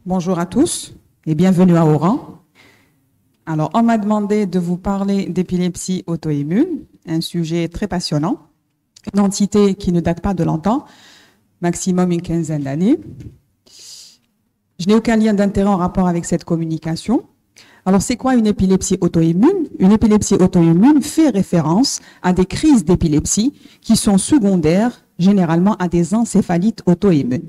Bonjour à tous et bienvenue à Oran. Alors, on m'a demandé de vous parler d'épilepsie auto-immune, un sujet très passionnant, une entité qui ne date pas de longtemps, maximum une quinzaine d'années. Je n'ai aucun lien d'intérêt en rapport avec cette communication. Alors, c'est quoi une épilepsie auto-immune? Une épilepsie auto-immune fait référence à des crises d'épilepsie qui sont secondaires, généralement à des encéphalites auto-immunes.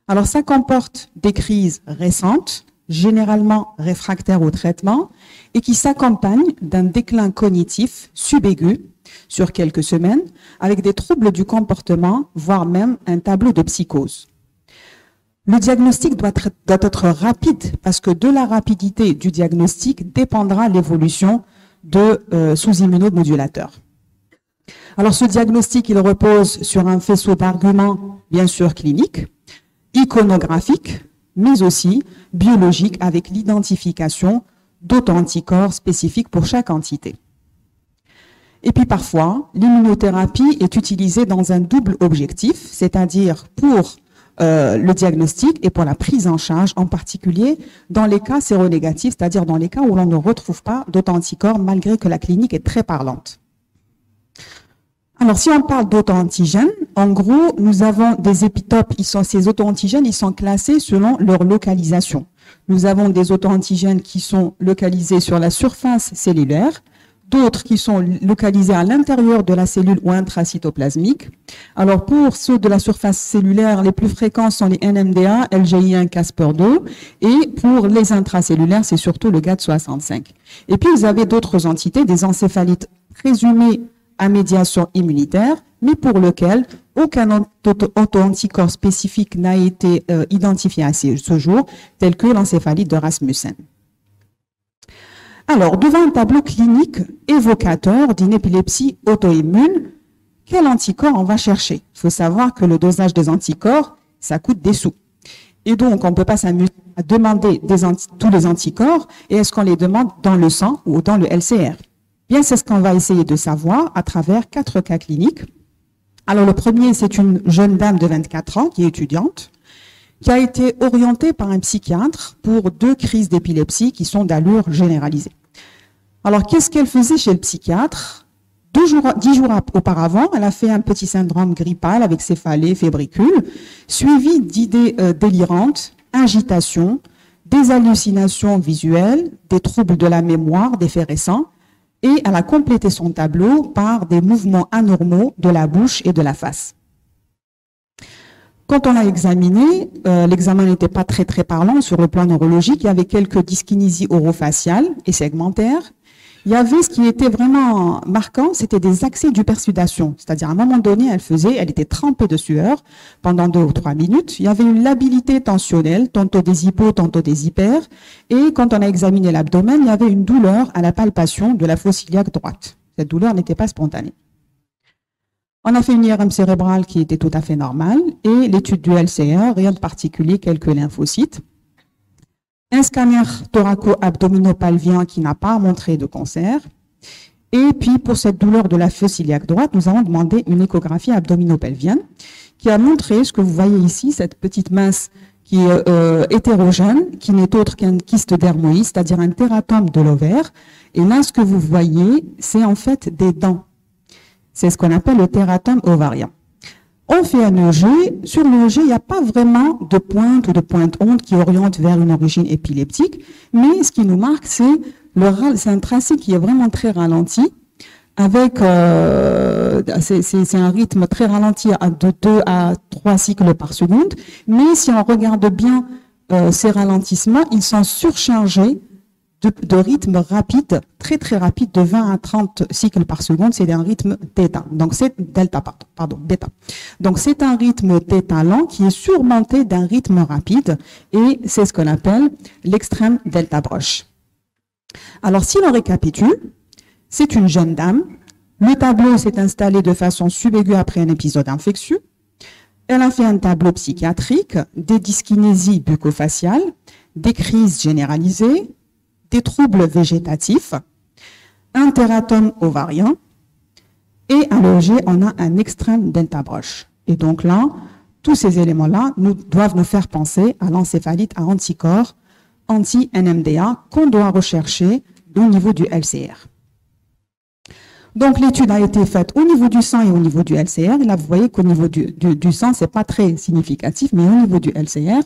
Alors, ça comporte des crises récentes, généralement réfractaires au traitement, et qui s'accompagnent d'un déclin cognitif subaigu sur quelques semaines, avec des troubles du comportement, voire même un tableau de psychose. Le diagnostic doit être rapide, parce que de la rapidité du diagnostic dépendra l'évolution de sous-immunomodulateurs. Alors, ce diagnostic, il repose sur un faisceau d'arguments, bien sûr, cliniques, iconographique, mais aussi biologique avec l'identification d'auto-anticorps spécifiques pour chaque entité. Et puis parfois, l'immunothérapie est utilisée dans un double objectif, c'est-à-dire pour le diagnostic et pour la prise en charge, en particulier dans les cas séronégatifs, c'est-à-dire dans les cas où l'on ne retrouve pas d'auto-anticorps malgré que la clinique est très parlante. Alors, si on parle d'auto-antigènes, en gros, nous avons des épitopes. Ces auto-antigènes, ils sont classés selon leur localisation. Nous avons des auto-antigènes qui sont localisés sur la surface cellulaire, d'autres qui sont localisés à l'intérieur de la cellule ou intracytoplasmique. Alors, pour ceux de la surface cellulaire, les plus fréquents sont les NMDA, LGI1, Casper2, et pour les intracellulaires, c'est surtout le GAD65. Et puis, vous avez d'autres entités, des encéphalites présumées à médiation immunitaire, mais pour lequel aucun auto-anticorps spécifique n'a été identifié à ce jour, tel que l'encéphalite de Rasmussen. Alors, devant un tableau clinique évocateur d'une épilepsie auto-immune, quel anticorps on va chercher? Il faut savoir que le dosage des anticorps, ça coûte des sous. Et donc, on ne peut pas s'amuser à demander tous les anticorps, et est-ce qu'on les demande dans le sang ou dans le LCR? Bien, c'est ce qu'on va essayer de savoir à travers 4 cas cliniques. Alors, le premier, c'est une jeune dame de 24 ans qui est étudiante, qui a été orientée par un psychiatre pour 2 crises d'épilepsie qui sont d'allure généralisée. Alors, qu'est-ce qu'elle faisait chez le psychiatre? 10 jours auparavant, elle a fait un petit syndrome grippal avec céphalée, fébricule, suivi d'idées délirantes, agitation, des hallucinations visuelles, des troubles de la mémoire, des faits récents, et elle a complété son tableau par des mouvements anormaux de la bouche et de la face. Quand on l'a examiné, l'examen n'était pas très parlant sur le plan neurologique. Il y avait quelques dyskinésies orofaciales et segmentaires. Il y avait ce qui était vraiment marquant, c'était des accès d'hypersudation. C'est-à-dire, à un moment donné, elle était trempée de sueur pendant 2 ou 3 minutes. Il y avait une labilité tensionnelle, tantôt des hypos, tantôt des hyper. Et quand on a examiné l'abdomen, il y avait une douleur à la palpation de la fosse iliaque droite. Cette douleur n'était pas spontanée. On a fait une IRM cérébrale qui était tout à fait normale et l'étude du LCR, rien de particulier, quelques lymphocytes. Un scanner thoraco-abdominopalvien qui n'a pas montré de cancer. Et puis, pour cette douleur de la fosse iliaque droite, nous avons demandé une échographie abdominopelvienne qui a montré ce que vous voyez ici, cette petite masse qui est hétérogène, qui n'est autre qu'un kyste dermoïde, c'est-à-dire un tératome de l'ovaire. Et là, ce que vous voyez, c'est en fait des dents. C'est ce qu'on appelle le tératome ovarien. On fait un EEG. Sur l'EEG, il n'y a pas vraiment de pointe ou de pointe-onde qui oriente vers une origine épileptique, mais ce qui nous marque, c'est un tracé qui est vraiment très ralenti, avec c'est un rythme très ralenti de 2 à 3 cycles par seconde, mais si on regarde bien ces ralentissements, ils sont surchargés de rythme rapide, très rapide, de 20 à 30 cycles par seconde, c'est un rythme θ. Donc c'est bêta. Donc c'est un rythme θ lent qui est surmonté d'un rythme rapide et c'est ce qu'on appelle l'extrême delta broche. Alors si l'on récapitule, c'est une jeune dame. Le tableau s'est installé de façon subaiguë après un épisode infectieux. Elle a fait un tableau psychiatrique, des dyskinésies bucco-faciales, des crises généralisées, des troubles végétatifs, un tératome ovarien, et à l'EEG, on a un extrême delta broche. Et donc là, tous ces éléments-là doivent nous faire penser à l'encéphalite à anticorps anti-NMDA qu'on doit rechercher au niveau du LCR. Donc, l'étude a été faite au niveau du sang et au niveau du LCR. Et là, vous voyez qu'au niveau du sang, c'est pas très significatif, mais au niveau du LCR,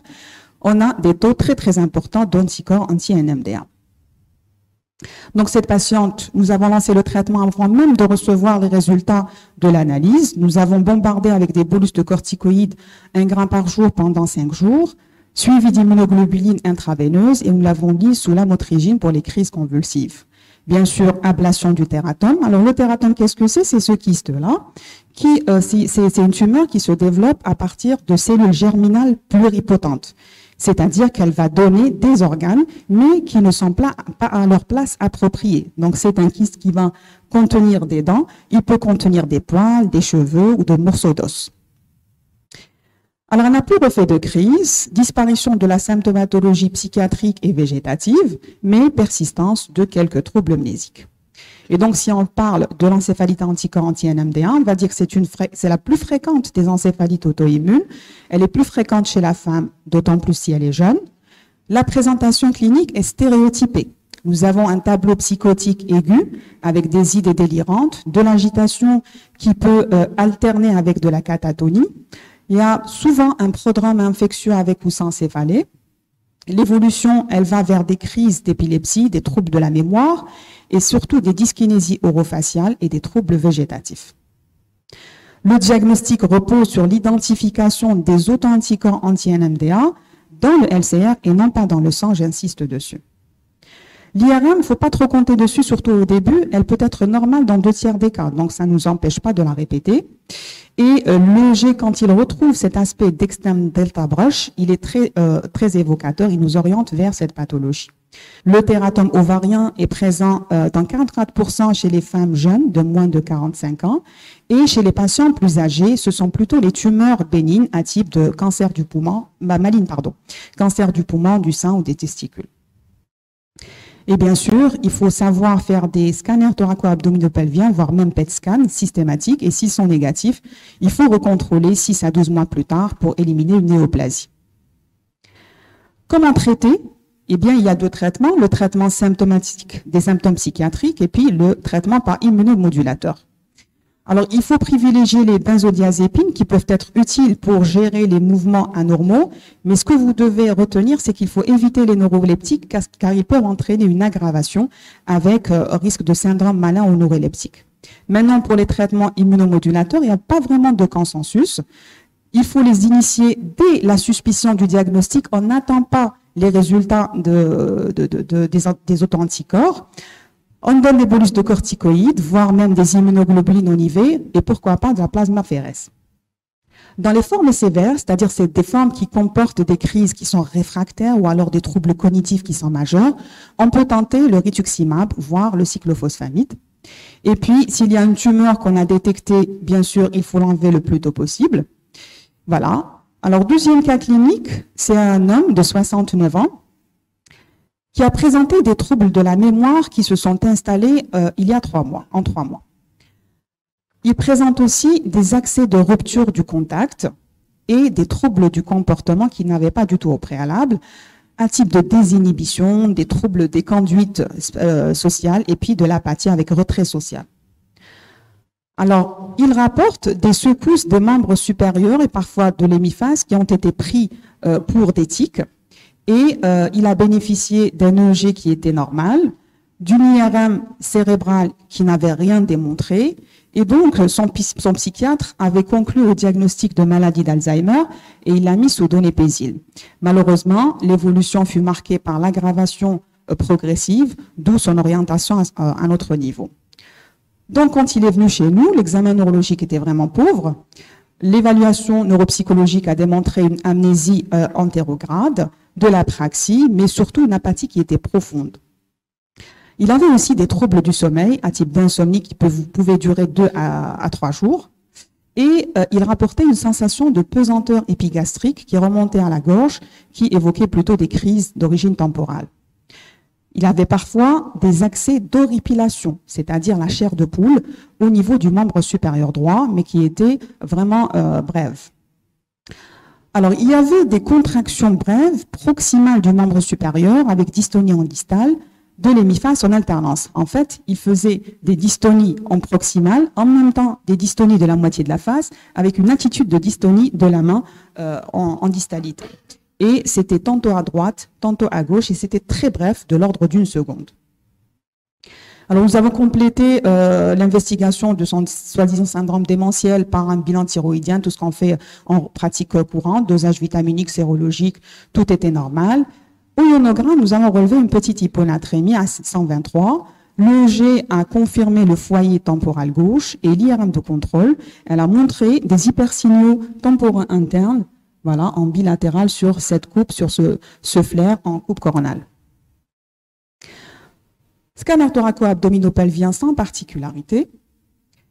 on a des taux très, très importants d'anticorps anti-NMDA. Donc, cette patiente, nous avons lancé le traitement avant même de recevoir les résultats de l'analyse. Nous avons bombardé avec des bolus de corticoïdes 1 gramme par jour pendant 5 jours, suivi d'immunoglobuline intraveineuse et nous l'avons mis sous lamotrigine pour les crises convulsives. Bien sûr, ablation du tératome. Alors, le tératome, qu'est-ce que c'est? C'est ce kyste-là, c'est une tumeur qui se développe à partir de cellules germinales pluripotentes. C'est-à-dire qu'elle va donner des organes, mais qui ne sont pas à leur place appropriée. Donc, c'est un kyste qui va contenir des dents, il peut contenir des poils, des cheveux ou des morceaux d'os. Alors, on n'a plus refait de crise, disparition de la symptomatologie psychiatrique et végétative, mais persistance de quelques troubles mnésiques. Et donc, si on parle de l'encéphalite à anticorps anti-NMDA, on va dire que c'est la plus fréquente des encéphalites auto-immunes. Elle est plus fréquente chez la femme, d'autant plus si elle est jeune. La présentation clinique est stéréotypée. Nous avons un tableau psychotique aigu avec des idées délirantes, de l'agitation qui peut alterner avec de la catatonie. Il y a souvent un prodrome infectieux avec ou sans céphalée. L'évolution, elle va vers des crises d'épilepsie, des troubles de la mémoire et surtout des dyskinésies orofaciales et des troubles végétatifs. Le diagnostic repose sur l'identification des autoanticorps anti-NMDA dans le LCR et non pas dans le sang, j'insiste dessus. L'IRM, il ne faut pas trop compter dessus, surtout au début. Elle peut être normale dans 2/3 des cas, donc ça ne nous empêche pas de la répéter. Et l'EEG, quand il retrouve cet aspect d'extrême delta brush, il est très évocateur, il nous oriente vers cette pathologie. Le tératome ovarien est présent dans 44% chez les femmes jeunes de moins de 45 ans et chez les patients plus âgés, ce sont plutôt les tumeurs bénignes à type de cancer du poumon, cancer du poumon, du sein ou des testicules. Et bien sûr, il faut savoir faire des scanners thoraco-abdominopelviens, voire même PET scan systématiques. Et s'ils sont négatifs, il faut recontrôler 6 à 12 mois plus tard pour éliminer une néoplasie. Comment traiter? Eh bien, il y a 2 traitements. Le traitement symptomatique des symptômes psychiatriques et puis le traitement par immunomodulateur. Alors, il faut privilégier les benzodiazépines qui peuvent être utiles pour gérer les mouvements anormaux, mais ce que vous devez retenir, c'est qu'il faut éviter les neuroleptiques car ils peuvent entraîner une aggravation avec risque de syndrome malin ou neuroleptique. Maintenant, pour les traitements immunomodulateurs, il n'y a pas vraiment de consensus. Il faut les initier dès la suspicion du diagnostic. On n'attend pas les résultats des autoanticorps. On donne des bolus de corticoïdes, voire même des immunoglobulines en IV, et pourquoi pas de la plasmaphéreuse. Dans les formes sévères, c'est-à-dire c'est des formes qui comportent des crises qui sont réfractaires ou alors des troubles cognitifs qui sont majeurs, on peut tenter le rituximab, voire le cyclophosphamide. Et puis, s'il y a une tumeur qu'on a détectée, bien sûr, il faut l'enlever le plus tôt possible. Voilà. Alors, deuxième cas clinique, c'est un homme de 69 ans qui a présenté des troubles de la mémoire qui se sont installés il y a 3 mois, en 3 mois. Il présente aussi des accès de rupture du contact et des troubles du comportement qu'il n'avait pas du tout au préalable, un type de désinhibition, des troubles des conduites sociales et puis de l'apathie avec retrait social. Alors, il rapporte des secousses des membres supérieurs et parfois de l'hémiphase qui ont été pris pour des tics. Et il a bénéficié d'un EEG qui était normal, d'une IRM cérébrale qui n'avait rien démontré, et donc son psychiatre avait conclu au diagnostic de maladie d'Alzheimer et il l'a mis sous donépézil. Malheureusement, l'évolution fut marquée par l'aggravation progressive, d'où son orientation à un autre niveau. Donc, quand il est venu chez nous, l'examen neurologique était vraiment pauvre. L'évaluation neuropsychologique a démontré une amnésie antérograde, de l'apraxie, mais surtout une apathie qui était profonde. Il avait aussi des troubles du sommeil, à type d'insomnie qui pouvaient durer 2 à 3 jours. Et il rapportait une sensation de pesanteur épigastrique qui remontait à la gorge, qui évoquait plutôt des crises d'origine temporale. Il avait parfois des accès d'horripilation, c'est-à-dire la chair de poule, au niveau du membre supérieur droit, mais qui était vraiment brève. Alors, il y avait des contractions brèves proximales du membre supérieur avec dystonie en distale de l'hémiphase en alternance. En fait, il faisait des dystonies en proximale, en même temps des dystonies de la moitié de la face, avec une attitude de dystonie de la main en distalité. Et c'était tantôt à droite, tantôt à gauche, et c'était très bref, de l'ordre d'une seconde. Alors, nous avons complété l'investigation de son soi-disant syndrome démentiel par un bilan thyroïdien, tout ce qu'on fait en pratique courante, dosage vitaminique, sérologique, tout était normal. Au ionogramme, nous avons relevé une petite hyponatrémie à 123. L'EEG a confirmé le foyer temporal gauche et l'IRM de contrôle, elle a montré des hypersignaux temporaux internes, voilà, en bilatéral sur cette coupe, sur ce flair en coupe coronale. Scanner thoraco-abdominopelvien sans particularité.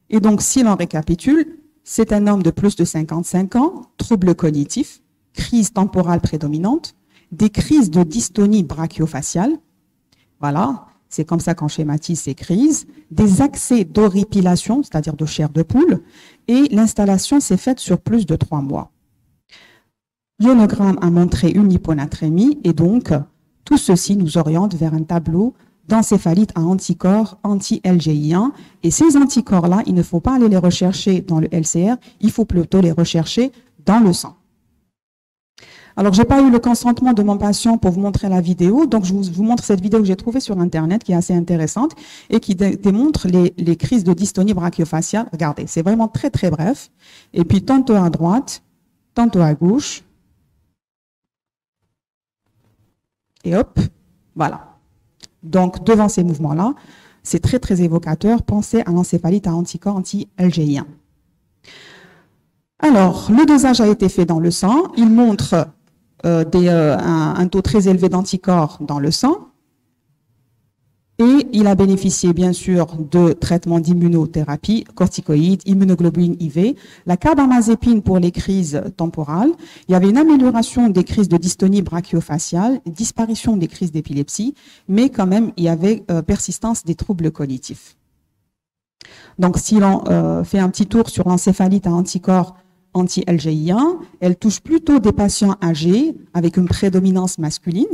Et donc, si l'on récapitule, c'est un homme de plus de 55 ans, troubles cognitifs, crise temporale prédominante, des crises de dystonie brachiofaciale, voilà, c'est comme ça qu'on schématise ces crises, des accès d'horripilation, c'est-à-dire de chair de poule, et l'installation s'est faite sur plus de 3 mois. L'ionogramme a montré une hyponatrémie, et donc, tout ceci nous oriente vers un tableau d'encéphalite à anticorps anti-LGI1. Et ces anticorps-là, il ne faut pas aller les rechercher dans le LCR, il faut plutôt les rechercher dans le sang. Alors, j'ai pas eu le consentement de mon patient pour vous montrer la vidéo, donc je vous montre cette vidéo que j'ai trouvée sur Internet, qui est assez intéressante, et qui démontre les crises de dystonie brachiofaciale. Regardez, c'est vraiment très, très bref. Et puis, tantôt à droite, tantôt à gauche. Et hop, voilà. Donc, devant ces mouvements-là, c'est très, très évocateur. Pensez à l'encéphalite à anticorps anti-LGI1. Alors, le dosage a été fait dans le sang. Il montre un taux très élevé d'anticorps dans le sang. Et il a bénéficié, bien sûr, de traitements d'immunothérapie, corticoïdes, immunoglobuline IV, la carbamazépine pour les crises temporales. Il y avait une amélioration des crises de dystonie brachiofaciale, disparition des crises d'épilepsie, mais quand même, il y avait persistance des troubles cognitifs. Donc, si l'on fait un petit tour sur l'encéphalite à anticorps anti-LGI1, elle touche plutôt des patients âgés avec une prédominance masculine.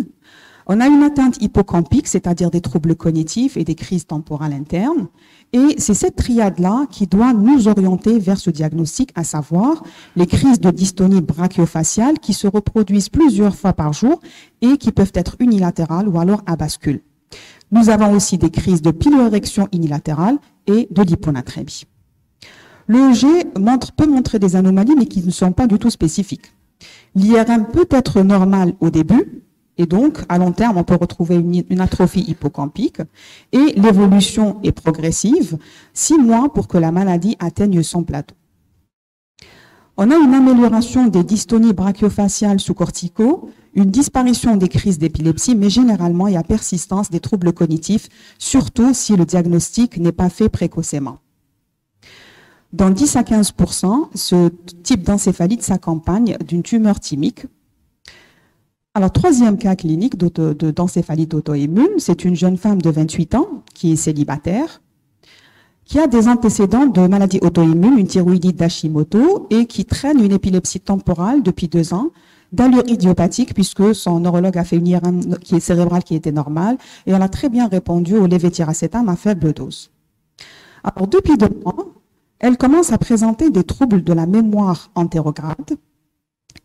On a une atteinte hippocampique, c'est-à-dire des troubles cognitifs et des crises temporales internes. Et c'est cette triade-là qui doit nous orienter vers ce diagnostic, à savoir les crises de dystonie brachiofaciale qui se reproduisent plusieurs fois par jour et qui peuvent être unilatérales ou alors à bascule. Nous avons aussi des crises de piloérection unilatérale et de l'hyponatrémie. L'EEG peut montrer des anomalies, mais qui ne sont pas du tout spécifiques. L'IRM peut être normal au début, et donc, à long terme, on peut retrouver une atrophie hippocampique, et l'évolution est progressive, 6 mois pour que la maladie atteigne son plateau. On a une amélioration des dystonies brachiofaciales sous corticaux, une disparition des crises d'épilepsie, mais généralement, il y a persistance des troubles cognitifs, surtout si le diagnostic n'est pas fait précocement. Dans 10 à 15%, ce type d'encéphalite s'accompagne d'une tumeur thymique. Alors, troisième cas clinique d'encéphalite auto-immune, c'est une jeune femme de 28 ans qui est célibataire, qui a des antécédents de maladie auto-immune, une thyroïdite d'Hashimoto, et qui traîne une épilepsie temporale depuis 2 ans, d'allure idiopathique, puisque son neurologue a fait une IRM cérébrale qui était normale, et elle a très bien répondu au lévétiracétam à faible dose. Alors, depuis 2 mois, elle commence à présenter des troubles de la mémoire antérograde,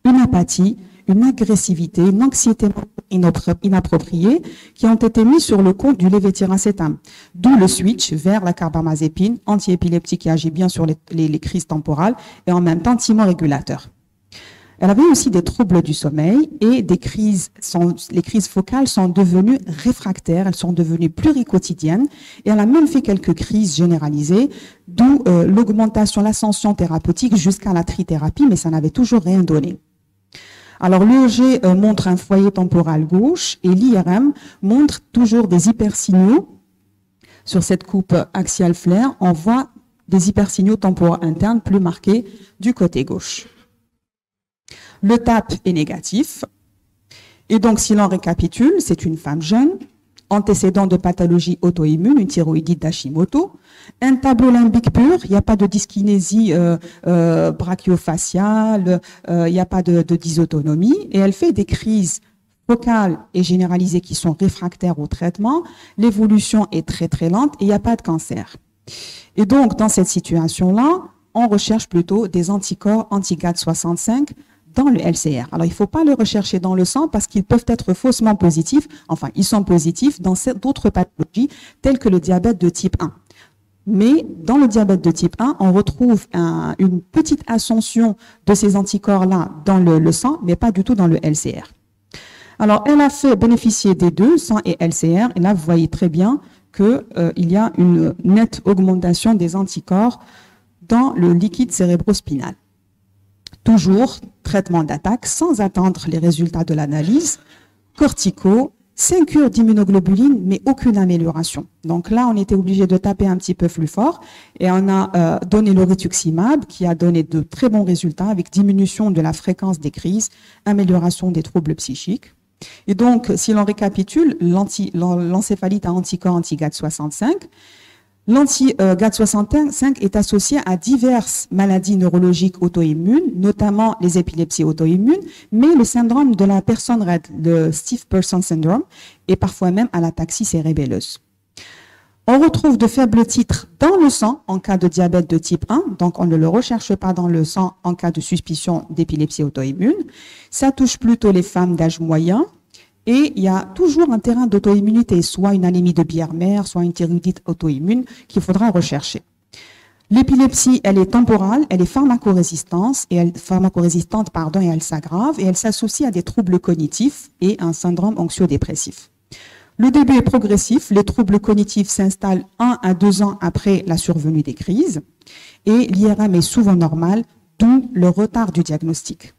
une apathie, une agressivité, une anxiété inappropriée qui ont été mis sur le compte du lévétiracétam. D'où le switch vers la carbamazépine, antiépileptique qui agit bien sur les crises temporales et en même temps thymorégulateur. Elle avait aussi des troubles du sommeil et les crises focales sont devenues réfractaires, elles sont devenues pluriquotidiennes et elle a même fait quelques crises généralisées, d'où l'augmentation, l'ascension thérapeutique jusqu'à la trithérapie, mais ça n'avait toujours rien donné. Alors, l'EEG montre un foyer temporal gauche et l'IRM montre toujours des hypersignaux. Sur cette coupe axiale flair, on voit des hypersignaux temporaux internes plus marqués du côté gauche. Le TAP est négatif. Et donc, si l'on récapitule, c'est une femme jeune, antécédent de pathologie auto-immune, une thyroïdite d'Hashimoto, un tableau limbique pur, il n'y a pas de dyskinésie brachiofaciale, il n'y a pas de dysautonomie, et elle fait des crises focales et généralisées qui sont réfractaires au traitement, l'évolution est très très lente et il n'y a pas de cancer. Et donc, dans cette situation-là, on recherche plutôt des anticorps anti-GAD65 dans le LCR. Alors, il ne faut pas le rechercher dans le sang parce qu'ils peuvent être faussement positifs. Enfin, ils sont positifs dans d'autres pathologies telles que le diabète de type 1. Mais dans le diabète de type 1, on retrouve une petite ascension de ces anticorps-là dans le sang, mais pas du tout dans le LCR. Alors, elle a fait bénéficier des deux, sang et LCR, et là, vous voyez très bien qu'il y a une nette augmentation des anticorps dans le liquide cérébrospinal. Toujours traitement d'attaque sans attendre les résultats de l'analyse, corticaux, 5 cures d'immunoglobulines, mais aucune amélioration. Donc là, on était obligé de taper un petit peu plus fort et on a donné le rituximab qui a donné de très bons résultats avec diminution de la fréquence des crises, amélioration des troubles psychiques. Et donc, si l'on récapitule, l'encéphalite à anticorps anti-GAD65, l'anti-GAD65 est associé à diverses maladies neurologiques auto-immunes, notamment les épilepsies auto-immunes, mais le syndrome de la personne raide, le Stiff Person Syndrome, et parfois même à l'ataxie cérébelleuse. On retrouve de faibles titres dans le sang en cas de diabète de type 1, donc on ne le recherche pas dans le sang en cas de suspicion d'épilepsie auto-immune. Ça touche plutôt les femmes d'âge moyen et il y a toujours un terrain d'auto-immunité, soit une anémie de Biermer, soit une thyroïdite auto-immune qu'il faudra rechercher. L'épilepsie, elle est temporale, elle est pharmacorésistante et elle s'aggrave et elle s'associe à des troubles cognitifs et un syndrome anxio-dépressif. Le début est progressif, les troubles cognitifs s'installent 1 à 2 ans après la survenue des crises et l'IRM est souvent normal, d'où le retard du diagnostic.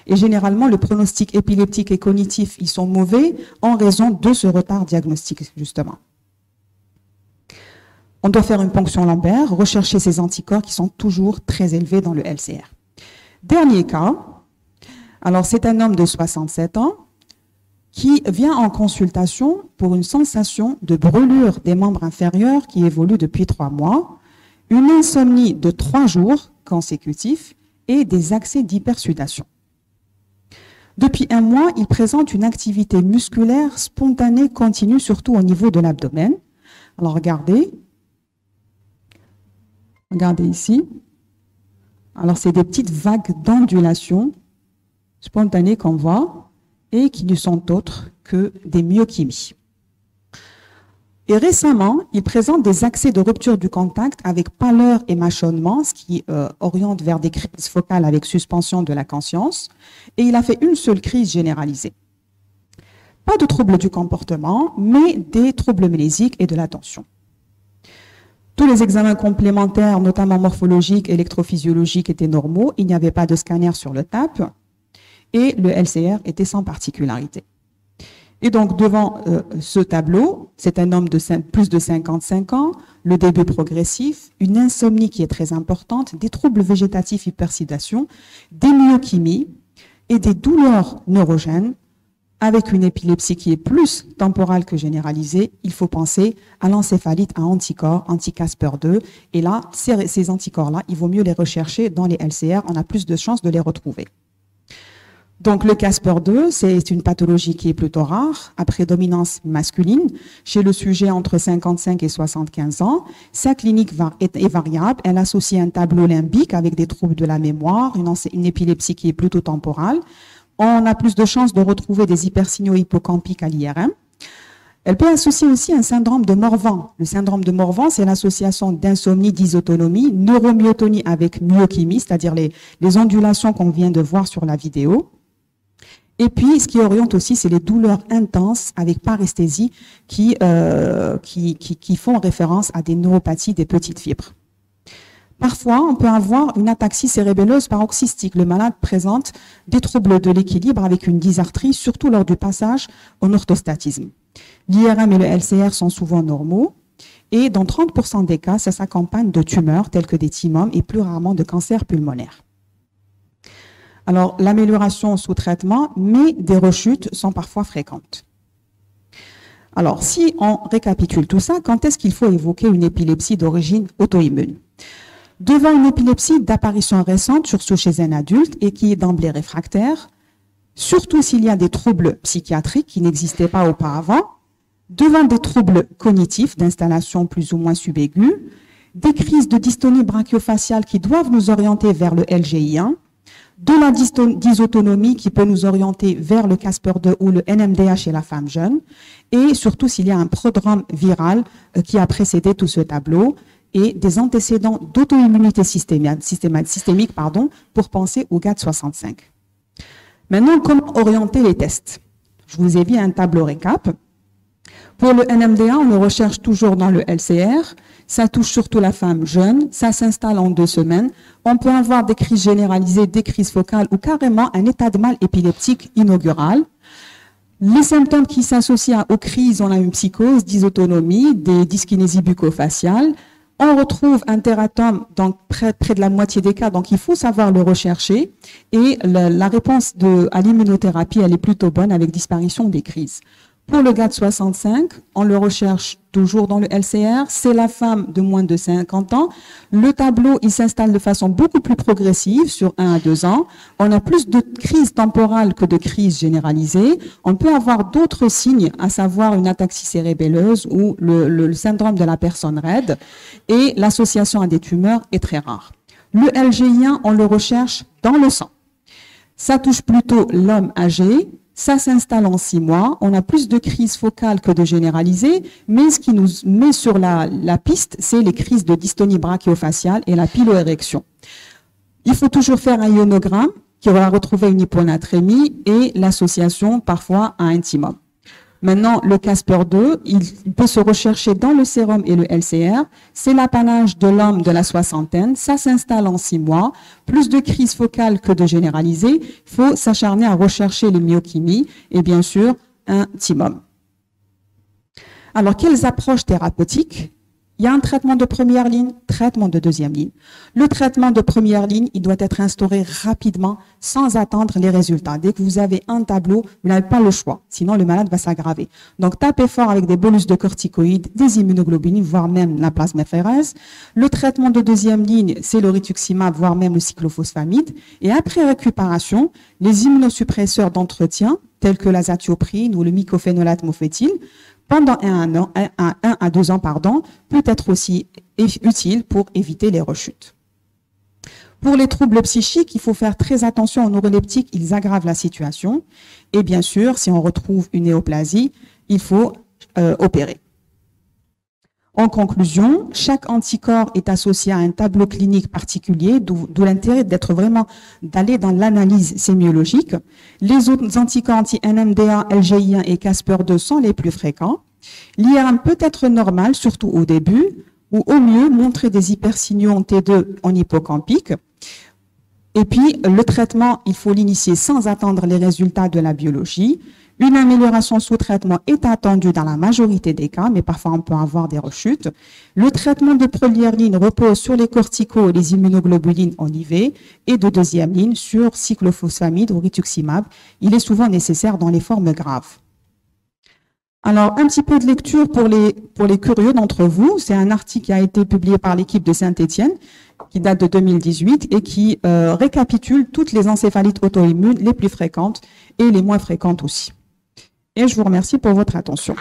Et généralement, le pronostic épileptique et cognitif, ils sont mauvais en raison de ce retard diagnostique, justement. On doit faire une ponction lombaire, rechercher ces anticorps qui sont toujours très élevés dans le LCR. Dernier cas, alors c'est un homme de 67 ans qui vient en consultation pour une sensation de brûlure des membres inférieurs qui évolue depuis 3 mois, une insomnie de 3 jours consécutifs et des accès d'hypersudation. Depuis 1 mois, il présente une activité musculaire spontanée continue, surtout au niveau de l'abdomen. Alors regardez ici. Alors c'est des petites vagues d'ondulation spontanées qu'on voit et qui ne sont autres que des myochimies. Et récemment, il présente des accès de rupture du contact avec pâleur et mâchonnement, ce qui oriente vers des crises focales avec suspension de la conscience, et il a fait une seule crise généralisée. Pas de troubles du comportement, mais des troubles mnésiques et de l'attention. Tous les examens complémentaires, notamment morphologiques, électrophysiologiques, étaient normaux, il n'y avait pas de scanner sur le TAP, et le LCR était sans particularité. Et donc, devant ce tableau, c'est un homme de plus de 55 ans, le début progressif, une insomnie qui est très importante, des troubles végétatifs hypersidation, des myochimies et des douleurs neurogènes, avec une épilepsie qui est plus temporale que généralisée. Il faut penser à l'encéphalite à anticorps, anti-Casper2, et là, ces anticorps-là, il vaut mieux les rechercher dans les LCR, on a plus de chances de les retrouver. Donc, le Casper2, c'est une pathologie qui est plutôt rare, à prédominance masculine, chez le sujet entre 55 et 75 ans. Sa clinique est variable. Elle associe un tableau limbique avec des troubles de la mémoire, une épilepsie qui est plutôt temporale. On a plus de chances de retrouver des hypersignaux hippocampiques à l'IRM. Elle peut associer aussi un syndrome de Morvan. Le syndrome de Morvan, c'est l'association d'insomnie, dysautonomie, neuromyotonie avec myochymie, c'est-à-dire les ondulations qu'on vient de voir sur la vidéo. Et puis, ce qui oriente aussi, c'est les douleurs intenses avec paresthésie qui font référence à des neuropathies des petites fibres. Parfois, on peut avoir une ataxie cérébelleuse paroxystique. Le malade présente des troubles de l'équilibre avec une dysarthrie, surtout lors du passage au orthostatisme. L'IRM et le LCR sont souvent normaux et dans 30% des cas, ça s'accompagne de tumeurs telles que des thymomes et plus rarement de cancer pulmonaire. Alors, l'amélioration sous traitement, mais des rechutes sont parfois fréquentes. Alors, si on récapitule tout ça, quand est-ce qu'il faut évoquer une épilepsie d'origine auto-immune? Devant une épilepsie d'apparition récente, surtout chez un adulte, et qui est d'emblée réfractaire, surtout s'il y a des troubles psychiatriques qui n'existaient pas auparavant, devant des troubles cognitifs d'installation plus ou moins subaiguë, des crises de dystonie brachiofaciale qui doivent nous orienter vers le LGI1, de la dysautonomie qui peut nous orienter vers le Casper-2 ou le NMDA chez la femme jeune, et surtout s'il y a un prodrome viral qui a précédé tout ce tableau, et des antécédents d'auto-immunité systémique, pour penser au GAD65. Maintenant, comment orienter les tests? Je vous ai mis un tableau récap. Pour le NMDA, on le recherche toujours dans le LCR. Ça touche surtout la femme jeune. Ça s'installe en 2 semaines. On peut avoir des crises généralisées, des crises focales ou carrément un état de mal épileptique inaugural. Les symptômes qui s'associent aux crises, on a une psychose, dysautonomie, des dyskinésies bucco-faciales. On retrouve un tératome dans près de la moitié des cas, donc il faut savoir le rechercher. Et la réponse à l'immunothérapie, elle est plutôt bonne avec disparition des crises. Pour le GAD65, on le recherche toujours dans le LCR. C'est la femme de moins de 50 ans. Le tableau, il s'installe de façon beaucoup plus progressive sur 1 à 2 ans. On a plus de crises temporales que de crises généralisées. On peut avoir d'autres signes, à savoir une ataxie cérébelleuse ou le syndrome de la personne raide. Et l'association à des tumeurs est très rare. Le LGI1, on le recherche dans le sang. Ça touche plutôt l'homme âgé. Ça s'installe en 6 mois. On a plus de crises focales que de généralisées, mais ce qui nous met sur la piste, c'est les crises de dystonie brachiofaciale et la piloérection. Il faut toujours faire un ionogramme qui va retrouver une hyponatrémie et l'association parfois à un timum. Maintenant, le Casper-2, il peut se rechercher dans le sérum et le LCR. C'est l'apanage de l'homme de la soixantaine. Ça s'installe en 6 mois. Plus de crises focales que de généralisées. Il faut s'acharner à rechercher les myochimies et bien sûr un timum. Alors, quelles approches thérapeutiques? Il y a un traitement de première ligne, traitement de deuxième ligne. Le traitement de première ligne, il doit être instauré rapidement, sans attendre les résultats. Dès que vous avez un tableau, vous n'avez pas le choix, sinon le malade va s'aggraver. Donc, tapez fort avec des bolus de corticoïdes, des immunoglobulines, voire même la plasmaphéreuse. Le traitement de deuxième ligne, c'est le rituximab, voire même le cyclophosphamide. Et après récupération, les immunosuppresseurs d'entretien, tels que l'azatioprine ou le mycophénolate mofétile, pendant 1 à 2 ans, peut être aussi utile pour éviter les rechutes. Pour les troubles psychiques, il faut faire très attention aux neuroleptiques, ils aggravent la situation. Et bien sûr, si on retrouve une néoplasie, il faut opérer. En conclusion, chaque anticorps est associé à un tableau clinique particulier, d'où l'intérêt d'aller dans l'analyse sémiologique. Les autres anticorps anti-NMDA, LGI1 et Casper-2 sont les plus fréquents. L'IRM peut être normal, surtout au début, ou au mieux montrer des hypersignaux T2 en hippocampique. Et puis, le traitement, il faut l'initier sans attendre les résultats de la biologie. Une amélioration sous traitement est attendue dans la majorité des cas, mais parfois on peut avoir des rechutes. Le traitement de première ligne repose sur les corticos et les immunoglobulines en IV et de deuxième ligne sur cyclophosphamide ou rituximab. Il est souvent nécessaire dans les formes graves. Alors, un petit peu de lecture pour les curieux d'entre vous. C'est un article qui a été publié par l'équipe de Saint-Étienne, qui date de 2018 et qui récapitule toutes les encéphalites auto-immunes les plus fréquentes et les moins fréquentes aussi. Et je vous remercie pour votre attention.